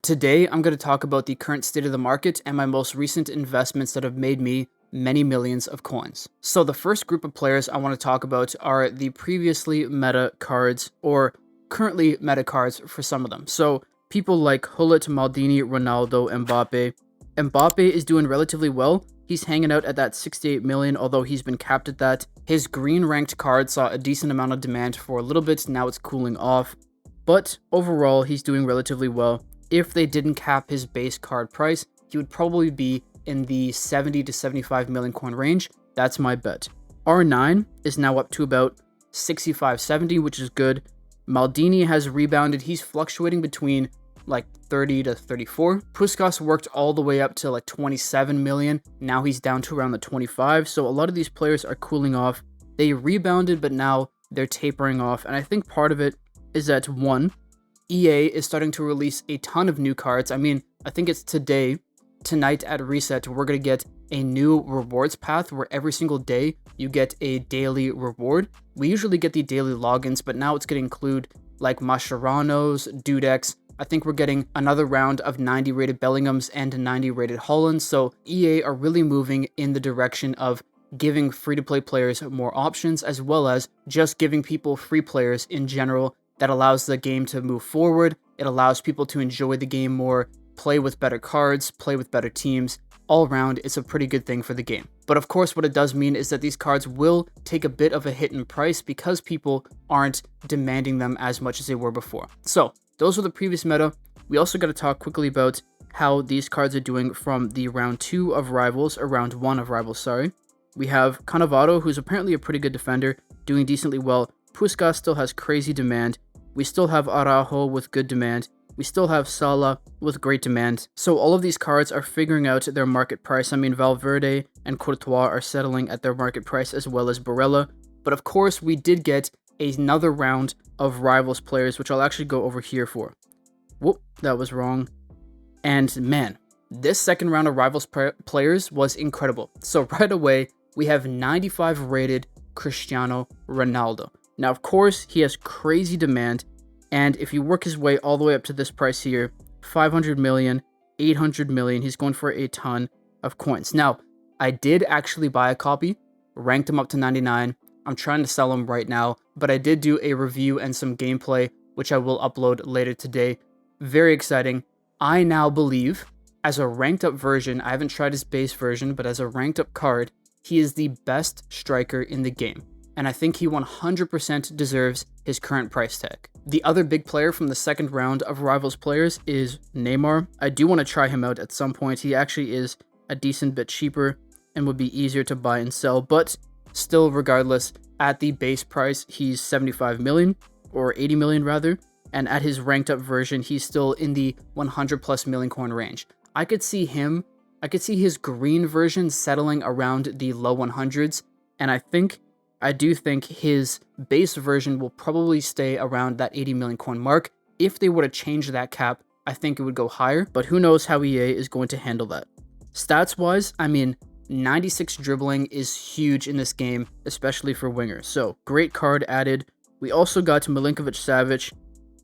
Today, I'm going to talk about the current state of the market and my most recent investments that have made me many millions of coins. So the first group of players I want to talk about are the previously meta cards, or currently meta cards for some of them. So people like Hullet, Maldini, Ronaldo, Mbappe. Mbappe is doing relatively well. He's hanging out at that 68 million, although he's been capped at that. His green ranked card saw a decent amount of demand for a little bit, now it's cooling off. But overall, he's doing relatively well. If they didn't cap his base card price, he would probably be in the 70 to 75 million coin range. That's my bet. R9 is now up to about 65, 70, which is good. Maldini has rebounded. He's fluctuating between like 30 to 34. Puskas worked all the way up to like 27 million. Now he's down to around the 25. So a lot of these players are cooling off. They rebounded, but now they're tapering off. And I think part of it is that one, EA is starting to release a ton of new cards. I mean, I think it's tonight at Reset, we're going to get a new rewards path where every single day you get a daily reward. We usually get the daily logins, but now it's going to include like Mascherano's, Dudeks. I think we're getting another round of 90 rated Bellinghams and 90 rated Hollands. So EA are really moving in the direction of giving free-to-play players more options, as well as just giving people free players in general. That allows the game to move forward. It allows people to enjoy the game more, play with better cards, play with better teams. All around, it's a pretty good thing for the game. But of course, what it does mean is that these cards will take a bit of a hit in price because people aren't demanding them as much as they were before. So those were the previous meta. We also got to talk quickly about how these cards are doing from the round 2 of Rivals, or round 1 of Rivals, sorry. We have Cannavaro, who's apparently a pretty good defender, doing decently well. Puskas still has crazy demand. We still have Araujo with good demand. We still have Salah with great demand. So all of these cards are figuring out their market price. I mean, Valverde and Courtois are settling at their market price, as well as Barella. But of course, we did get another round of Rivals players, which I'll actually go over here for. Whoop, that was wrong. And man, this second round of Rivals players was incredible. So right away, we have 95 rated Cristiano Ronaldo. Now, of course, he has crazy demand, and if you work his way all the way up to this price here, 500 million, 800 million, he's going for a ton of coins. Now, I did actually buy a copy, ranked him up to 99. I'm trying to sell him right now, but I did do a review and some gameplay, which I will upload later today. Very exciting. I now believe, as a ranked up version, I haven't tried his base version, but as a ranked up card, he is the best striker in the game. And I think he 100% deserves his current price tag. The other big player from the second round of Rivals players is Neymar. I do want to try him out at some point. He actually is a decent bit cheaper and would be easier to buy and sell, but still, regardless, at the base price, he's 75 million, or 80 million rather, and at his ranked up version, he's still in the 100 plus million coin range. I could see his green version settling around the low 100s, and I do think his base version will probably stay around that 80 million coin mark. If they were to change that cap, I think it would go higher, but who knows how EA is going to handle that. Stats-wise, I mean, 96 dribbling is huge in this game, especially for wingers. So, great card added. We also got Milinkovic-Savic.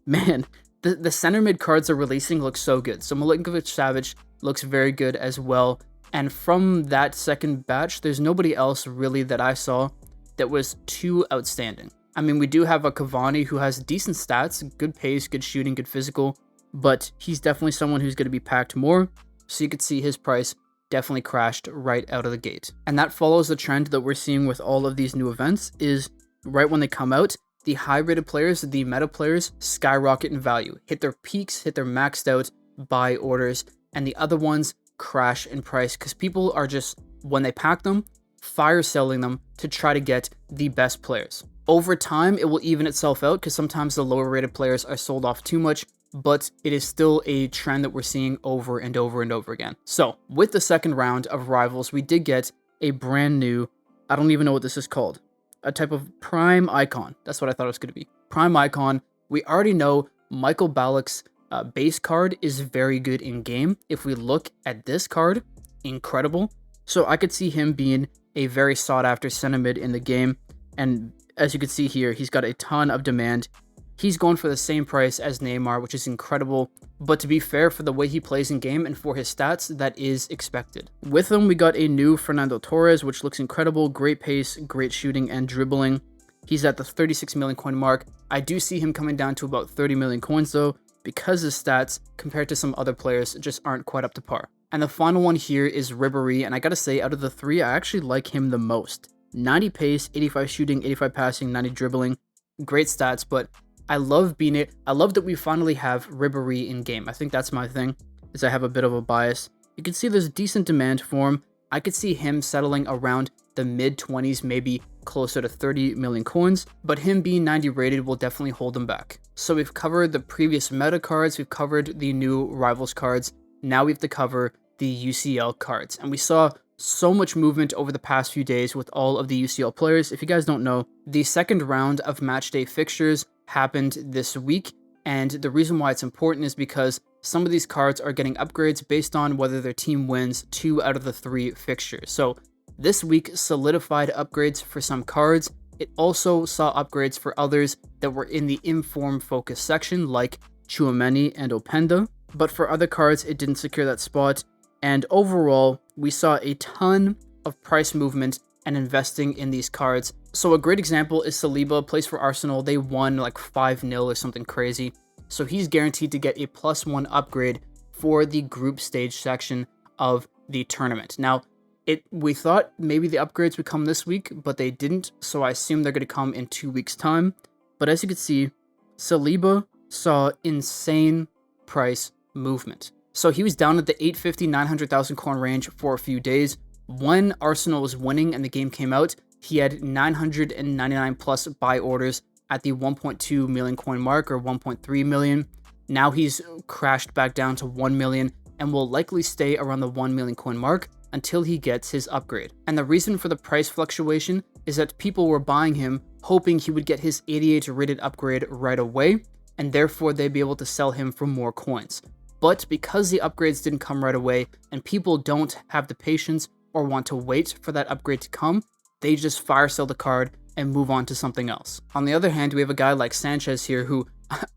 Man, the center mid cards they're releasing look so good. So, Milinkovic-Savic looks very good as well. And from that second batch, there's nobody else really that I saw that was too outstanding. I mean, we do have a Cavani who has decent stats, good pace, good shooting, good physical, but he's definitely someone who's going to be packed more, so you could see his price definitely crashed right out of the gate. And that follows the trend that we're seeing with all of these new events, is right when they come out, the high-rated players, the meta players, skyrocket in value, hit their peaks, hit their maxed out buy orders, and the other ones crash in price because people are just, when they pack them, fire selling them to try to get the best players. Over time, it will even itself out because sometimes the lower rated players are sold off too much, but it is still a trend that we're seeing over and over and over again. So with the second round of Rivals, we did get a brand new, I don't even know what this is called, a type of prime icon. That's what I thought it was going to be. Prime icon. We already know Michael Ballack's base card is very good in game. If we look at this card, incredible. So I could see him being a very sought after center mid in the game, and as you can see here, he's got a ton of demand. He's going for the same price as Neymar, which is incredible. but to be fair, for the way he plays in game and for his stats, that is expected. With him, we got a new Fernando Torres, which looks incredible. Great pace, great shooting and dribbling. He's at the 36 million coin mark. I do see him coming down to about 30 million coins though, because his stats compared to some other players just aren't quite up to par. And the final one here is Ribéry, and I gotta say, out of the three, I actually like him the most. 90 pace, 85 shooting, 85 passing, 90 dribbling. Great stats, but I love that we finally have Ribéry in game. I think that's my thing, is I have a bit of a bias. You can see there's decent demand for him. I could see him settling around the mid-20s, maybe closer to 30 million coins, but him being 90 rated will definitely hold him back. So we've covered the previous meta cards, we've covered the new rivals cards, now we have to cover the UCL cards. And we saw so much movement over the past few days with all of the UCL players. If you guys don't know, the second round of match day fixtures happened this week, and the reason why it's important is because some of these cards are getting upgrades based on whether their team wins 2 out of the 3 fixtures. So this week solidified upgrades for some cards. It also saw upgrades for others that were in the inform focus section, like Tchouaméni and Openda, but for other cards it didn't secure that spot. And overall, we saw a ton of price movement and investing in these cards. So a great example is Saliba, plays for Arsenal. They won like 5-0 or something crazy. So he's guaranteed to get a +1 upgrade for the group stage section of the tournament. Now, we thought maybe the upgrades would come this week, but they didn't. So I assume they're going to come in 2 weeks' time. But as you can see, Saliba saw insane price movement. So he was down at the 850, 900,000 coin range for a few days. When Arsenal was winning and the game came out, he had 999 plus buy orders at the 1.2 million coin mark, or 1.3 million. Now he's crashed back down to 1 million and will likely stay around the 1 million coin mark until he gets his upgrade. And the reason for the price fluctuation is that people were buying him hoping he would get his 88 rated upgrade right away, and therefore they'd be able to sell him for more coins. But because the upgrades didn't come right away and people don't have the patience or want to wait for that upgrade to come, they just fire sell the card and move on to something else. On the other hand, we have a guy like Sanchez here who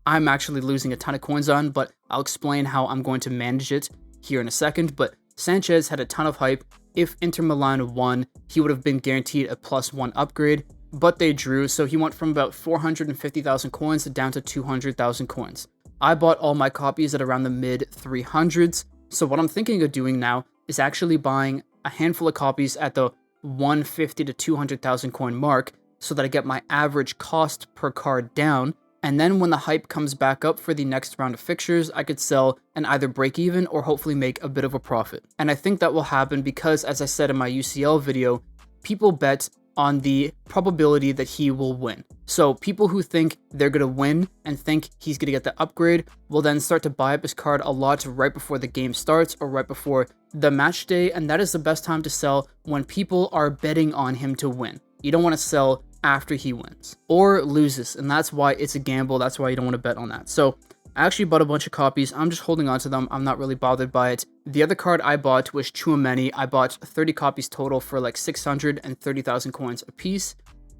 I'm actually losing a ton of coins on, but I'll explain how I'm going to manage it here in a second. But Sanchez had a ton of hype. If Inter Milan won, he would have been guaranteed a +1 upgrade, but they drew, so he went from about 450,000 coins down to 200,000 coins. I bought all my copies at around the mid 300s, so what I'm thinking of doing now is actually buying a handful of copies at the 150 to 200,000 coin mark so that I get my average cost per card down, and then when the hype comes back up for the next round of fixtures, I could sell and either break even or hopefully make a bit of a profit. And I think that will happen because, as I said in my UCL video, people bet on the probability that he will win. So people who think they're going to win and think he's going to get the upgrade will then start to buy up his card a lot right before the game starts or right before the match day, and that is the best time to sell, when people are betting on him to win. You don't want to sell after he wins or loses, and that's why it's a gamble. That's why you don't want to bet on that. So I actually bought a bunch of copies. I'm just holding on to them. I'm not really bothered by it. The other card I bought was Tchouaméni. I bought 30 copies total for like 630,000 coins a piece.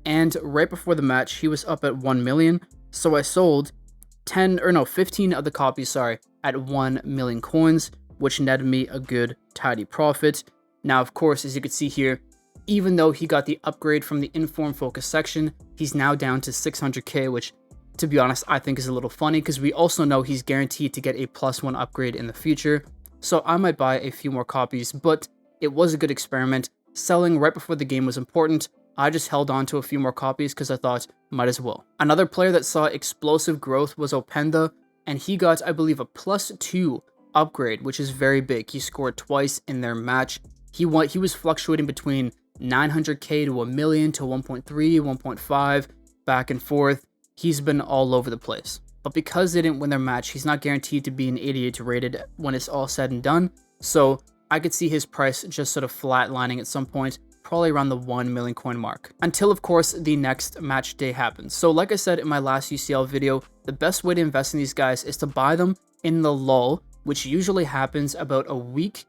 And right before the match, he was up at 1 million. So I sold 15 of the copies, at 1 million coins, which netted me a good tidy profit. Now, of course, as you can see here, even though he got the upgrade from the inform focus section, he's now down to 600k, which, to be honest, I think is a little funny because we also know he's guaranteed to get a +1 upgrade in the future. So I might buy a few more copies, but it was a good experiment. Selling right before the game was important. I just held on to a few more copies because I thought might as well. Another player that saw explosive growth was Openda, and he got, I believe, a +2 upgrade, which is very big. He scored twice in their match. He was fluctuating between 900k to 1 million to 1.3, 1.5, back and forth. He's been all over the place. But because they didn't win their match, he's not guaranteed to be an 88 rated when it's all said and done. So I could see his price just sort of flatlining at some point, probably around the 1 million coin mark. Until, of course, the next match day happens. So like I said in my last UCL video, the best way to invest in these guys is to buy them in the lull, which usually happens about a week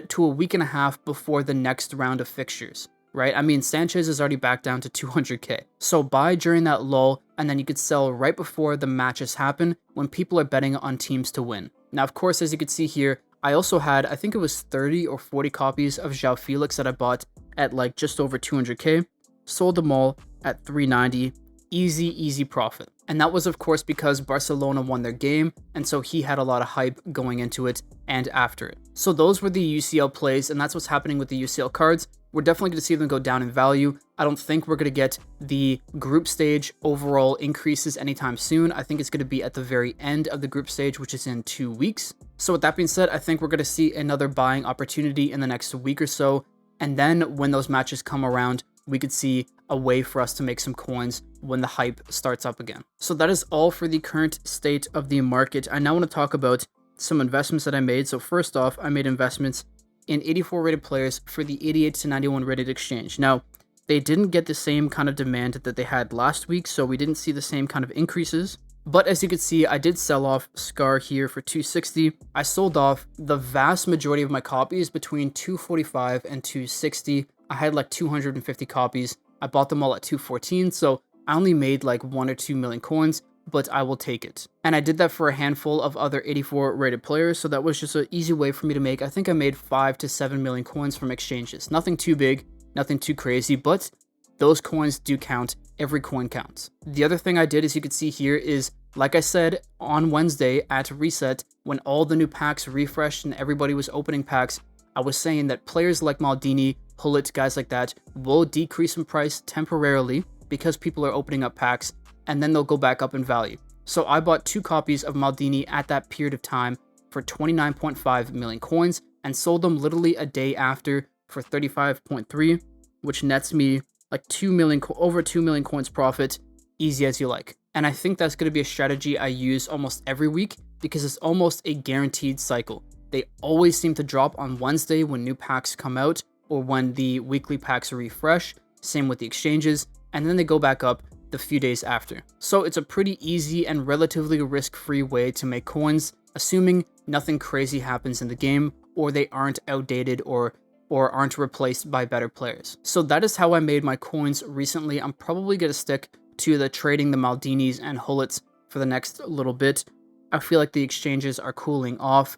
to a week and a half before the next round of fixtures. right? I mean, Sanchez is already back down to 200K. So buy during that lull, and then you could sell right before the matches happen when people are betting on teams to win. Now, of course, as you can see here, I also had, I think it was 30 or 40 copies of João Felix that I bought at like just over 200K, sold them all at 390, easy profit. And that was of course because Barcelona won their game, and so he had a lot of hype going into it and after it. So those were the UCL plays, and that's what's happening with the UCL cards. We're definitely going to see them go down in value. I don't think we're going to get the group stage overall increases anytime soon. I think it's going to be at the very end of the group stage, which is in 2 weeks. So with that being said, I think we're going to see another buying opportunity in the next week or so. And then when those matches come around, we could see a way for us to make some coins when the hype starts up again. So that is all for the current state of the market. I now want to talk about some investments that I made. So first off, I made investments in 84 rated players for the 88 to 91 rated exchange. Now, they didn't get the same kind of demand that they had last week, so we didn't see the same kind of increases. But as you can see, I did sell off Scar here for 260. I sold off the vast majority of my copies between 245 and 260. I had like 250 copies. I bought them all at 214, so I only made like 1 or 2 million coins, but I will take it. And I did that for a handful of other 84 rated players, so that was just an easy way for me to make, I think I made 5 to 7 million coins from exchanges. Nothing too big, nothing too crazy, but those coins do count. Every coin counts. The other thing I did, as you can see here, is like I said on Wednesday at reset, when all the new packs refreshed and everybody was opening packs, I was saying that players like Maldini, Hullet, guys like that will decrease in price temporarily because people are opening up packs, and then they'll go back up in value. So I bought 2 copies of Maldini at that period of time for 29.5 million coins and sold them literally a day after for 35.3, which nets me like 2 million, over 2 million coins profit, easy as you like. And I think that's going to be a strategy I use almost every week because it's almost a guaranteed cycle. They always seem to drop on Wednesday when new packs come out or when the weekly packs refresh. Same with the exchanges, and then they go back up the few days after. So it's a pretty easy and relatively risk-free way to make coins, assuming nothing crazy happens in the game or they aren't outdated or aren't replaced by better players. So that is how I made my coins recently. I'm probably going to stick to the trading the Maldinis and Hullets for the next little bit. I feel like the exchanges are cooling off.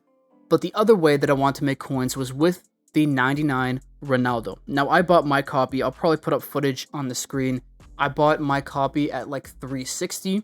But the other way that I want to make coins was with the 99 Ronaldo. Now I bought my copy. I'll probably put up footage on the screen. I bought my copy at like 360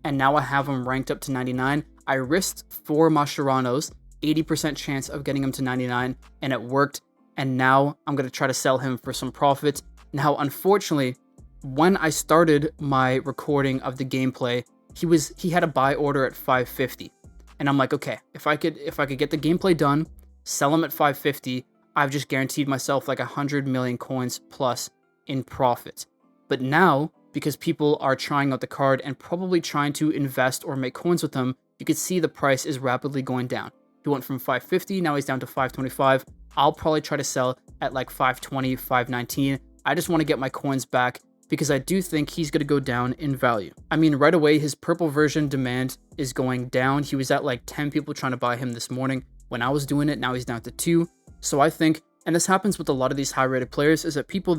and now I have him ranked up to 99. I risked 4 Mascherano's, 80% chance of getting him to 99, and it worked. And now I'm going to try to sell him for some profit. Now, unfortunately, when I started my recording of the gameplay, he had a buy order at 550. And I'm like, okay, if I could get the gameplay done, sell him at 550, I've just guaranteed myself like 100 million coins plus in profit. But now, because people are trying out the card and probably trying to invest or make coins with him, you can see the price is rapidly going down. He went from 550, now he's down to 525. I'll probably try to sell at like 520, 519. I just want to get my coins back because I do think he's going to go down in value. I mean, right away, his purple version demand is going down. He was at like 10 people trying to buy him this morning when I was doing it. Now he's down to 2. So I think, and this happens with a lot of these high rated players, is that people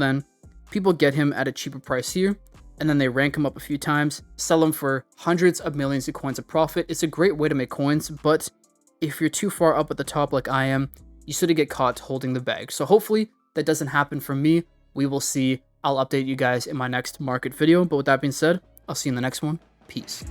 get him at a cheaper price here, and then they rank him up a few times, sell him for hundreds of millions of coins of profit. It's a great way to make coins, but if you're too far up at the top like I am, you sort of get caught holding the bag. So hopefully that doesn't happen for me. We will see. I'll update you guys in my next market video. But with that being said, I'll see you in the next one. Peace.